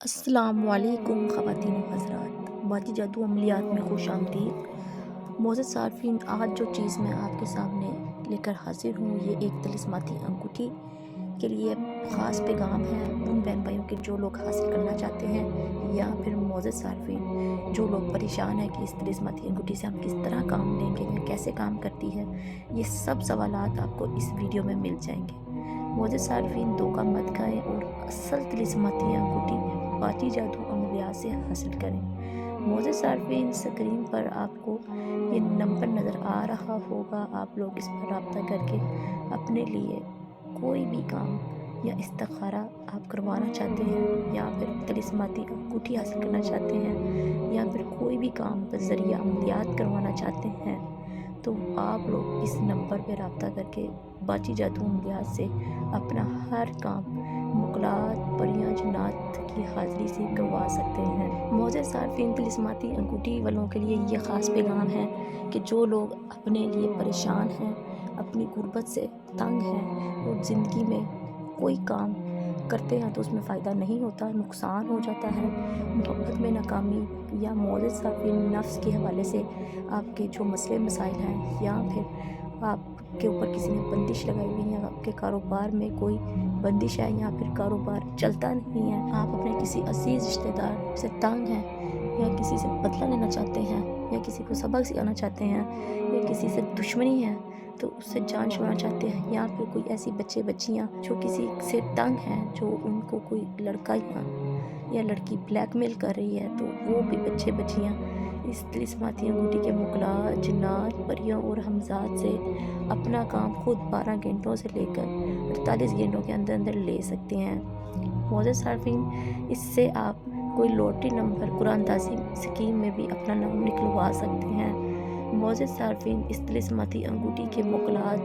अस्सलाम वालेकुम ख़वातीन व हज़रात, बाती जादू अमलियात में खुश आमदीद। मोअज़्ज़ज़ सार्फ़ीन, आज जो चीज़ मैं आपके सामने लेकर हाज़िर हूँ, ये एक तिलिस्माती अंगूठी के लिए ख़ास पैगाम है उन बहन भाइयों के जो लोग हासिल करना चाहते हैं, या फिर मोअज़्ज़ज़ सार्फ़ीन जो लोग परेशान हैं कि इस तिलिस्माती अंगूठी से हम किस तरह काम लेंगे या कैसे काम करती है। ये सब सवालात आपको इस वीडियो में मिल जाएंगे। मोअज़्ज़ज़ सार्फ़ीन, धोखा मत खाएं और असल तिलिस्माती अंगूठी बाती जादू अमलियात से हासिल करें। मोअज़्ज़ज़ सार्फ़ीन, स्क्रीन पर आपको ये नंबर नज़र आ रहा होगा। आप लोग इस पर रब्ता करके अपने लिए कोई भी काम या इस्तिखारा आप करवाना चाहते हैं, या फिर तिलिस्माती अंगूठी हासिल करना चाहते हैं, या फिर कोई भी काम बज़रिया अमलियात करवाना चाहते हैं, तो आप लोग इस नंबर पर रब्ता करके बाती जादू अमलियात से अपना हर काम मुकलात परियां जन्नात की हाज़िरी से करवा सकते हैं। मोअज़्ज़ज़ सार्फ़ीन, तिलिस्माती अंगूठी वालों के लिए ये ख़ास पैगाम है कि जो लोग अपने लिए परेशान हैं, अपनी गुर्बत से तंग हैं और ज़िंदगी में कोई काम करते हैं तो उसमें फ़ायदा नहीं होता, नुकसान हो जाता है, मोहब्बत में नाकामी, या मोअज़्ज़ज़ सार्फ़ीन नफ्स के हवाले से आपके जो मसले मसाइल हैं, या फिर आपके ऊपर किसी ने बंदिश लगाई हुई है, या आपके कारोबार में कोई बंदिश है, या फिर कारोबार चलता नहीं है, आप अपने किसी अज़ीज़ रिश्तेदार से तंग हैं, या किसी से बदला लेना चाहते हैं, या किसी को सबक सिखाना चाहते हैं, या किसी से दुश्मनी है तो उससे जान छुड़ाना चाहते हैं, या फिर कोई ऐसी बच्चे बच्चियां जो किसी से तंग हैं, जो उनको कोई लड़का या लड़की ब्लैकमेल कर रही है, तो वो भी बच्चे बच्चियां इस तिलिस्माती अंगूठी के मुकलात जिन्नात परियों और हमजाद से अपना काम खुद 12 घंटों से लेकर 48 घंटों के अंदर अंदर ले सकते हैं। मोअज़्ज़ज़ सार्फ़ीन, इससे आप कोई लॉटरी नंबर कुरानदाज़ी स्कीम में भी अपना नाम निकलवा सकते हैं। मोअज़्ज़ज़ सार्फ़ीन, इस तिलिस्माती अंगूठी के मुकलात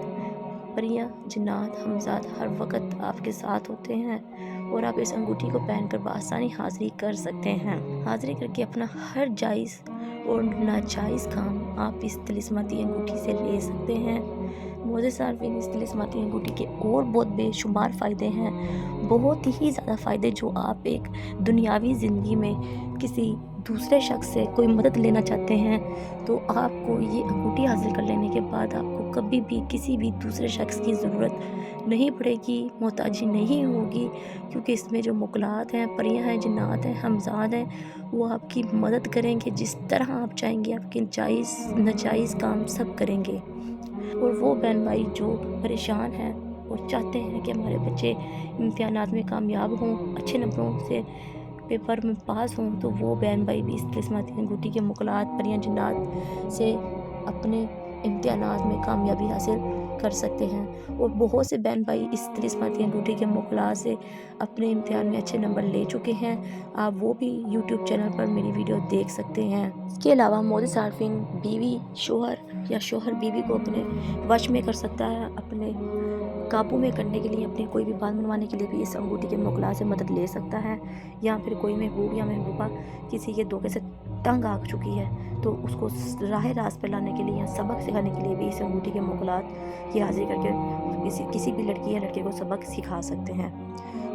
परियां जिन्नात हमजाद हर वक्त आपके साथ होते हैं, और आप इस अंगूठी को पहनकर बआसानी हाज़िरी कर सकते हैं। हाज़िरी करके अपना हर जायज़ और नाजायज़ काम आप इस तिलिस्माती अंगूठी से ले सकते हैं। मोअज़्ज़ज़ सार्फ़ीन, इस तिलिस्माती अंगूठी के और बहुत बेशुमार फ़ायदे हैं, बहुत ही ज़्यादा फ़ायदे, जो आप एक दुनियावी ज़िंदगी में किसी दूसरे शख्स से कोई मदद लेना चाहते हैं, तो आपको ये अंगूठी हासिल कर लेने के बाद आपको कभी भी किसी भी दूसरे शख्स की ज़रूरत नहीं पड़ेगी, मोहताजी नहीं होगी, क्योंकि इसमें जो मुकलात हैं, परियां हैं, जिन्नात हैं, हमजाद हैं, वो आपकी मदद करेंगे। जिस तरह आप चाहेंगे आपके जायज़ नाजायज़ काम सब करेंगे। और वो बहन भाई जो परेशान हैं और चाहते हैं कि हमारे बच्चे इम्तिहानात में कामयाब हों, अच्छे नंबरों से पेपर में पास हों, तो वो बहन भाई भी इस तिलिस्माती अंगूठी के मुकलात परियां जिन्नात से अपने इम्तिहानात में कामयाबी हासिल कर सकते हैं। और बहुत से बहन भाई इस तिलिस्माती अंगूठी के मुकलात से अपने इम्तिहान में अच्छे नंबर ले चुके हैं। आप वो भी यूट्यूब चैनल पर मेरी वीडियो देख सकते हैं। इसके अलावा मोअज़्ज़ज़ सार्फ़ीन, बीवी शोहर या शोहर बीवी को अपने वश में कर सकता है, अपने काबू में करने के लिए, अपनी कोई भी बात मनवाने के लिए भी इस अंगूठी के मुकलात से मदद ले सकता है। या फिर कोई महबूब या महबूबा किसी के धोखे से तंग आ चुकी है, तो उसको राह रास्त पर लाने के लिए या सबक सिखाने के लिए भी इस अंगूठी के मुकलात की हाज़िरी करके किसी भी लड़की या लड़के को सबक सिखा सकते हैं।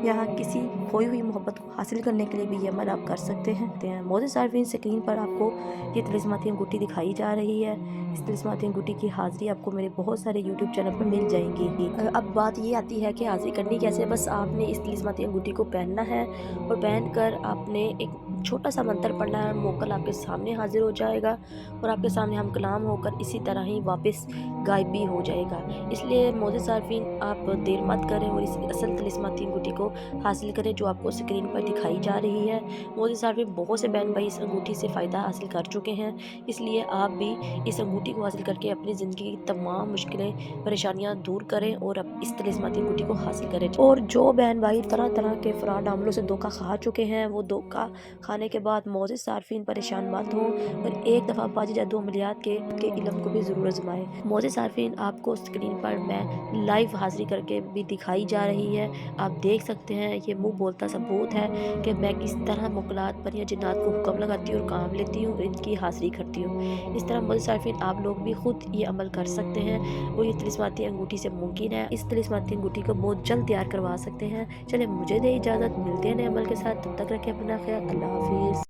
या किसी खोई हुई मोहब्बत को हासिल करने के लिए भी ये अमल आप कर सकते हैं। मोअज़्ज़ज़ सार्फ़ीन, स्क्रीन पर आपको ये तिलिस्माती अंगूठी दिखाई जा रही है। इस तिलिस्माती अंगूठी की हाज़िरी आपको मेरे बहुत सारे यूट्यूब चैनल पर मिल जाएंगी। अब बात ये आती है कि हाज़िरी करनी कैसे। बस आपने इस तिलिस्माती अंगूठी को पहनना है, और पहन कर आपने एक छोटा सा मंत्र पढ़ना है, मोकल आपके सामने हाजिर हो जाएगा, और आपके सामने हम कलाम होकर इसी तरह ही वापस गायब भी हो जाएगा। इसलिए मोअज़्ज़ज़ सार्फ़ीन, आप देर मत करें और इस असल तिलिस्माती अंगूठी को हासिल करें जो आपको स्क्रीन पर दिखाई जा रही है। मोअज़्ज़ज़ सार्फ़ीन, बहुत से बहन भाई इस अंगूठी से फ़ायदा हासिल कर चुके हैं, इसलिए आप भी इस अंगूठी को हासिल करके अपनी ज़िंदगी की तमाम मुश्किलें परेशानियां दूर करें और अब इस तिलिस्माती अंगूठी को हासिल करें। और जो बहन भाई तरह तरह के फ़्रॉड हमलों से धोखा खा चुके हैं, वो धोखा खाने के बाद मोअज़्ज़ज़ सार्फ़ीन परेशान मत हों, और एक दफ़ा बाती जादू अमलियात के इल्म को भी ज़रूर आज़माएं। मोअज़्ज़ज़ सार्फ़ीन, आपको स्क्रीन पर मैं लाइव हाज़िरी करके भी दिखाई जा रही है, आप देख सकते سکتے ہیں۔ یہ منہ بولتا ثبوت ہے کہ میں کس طرح موکلات پر یا جنات کو حکم لگاتی ہوں اور کام لیتی ہوں، ان کی حاضری کرتی ہوں۔ اس طرح معزز صارفین آپ لوگ بھی خود یہ عمل کر سکتے ہیں اور یہ طلسماتی انگوٹھی سے ممکن ہے۔ اس طلسماتی انگوٹھی کو بہت جلد تیار کروا سکتے ہیں۔ چلیں مجھے دے اجازت، ملتے ہیں نئے عمل کے ساتھ، تب تک رکھیں اپنا خیال، اللہ حافظ۔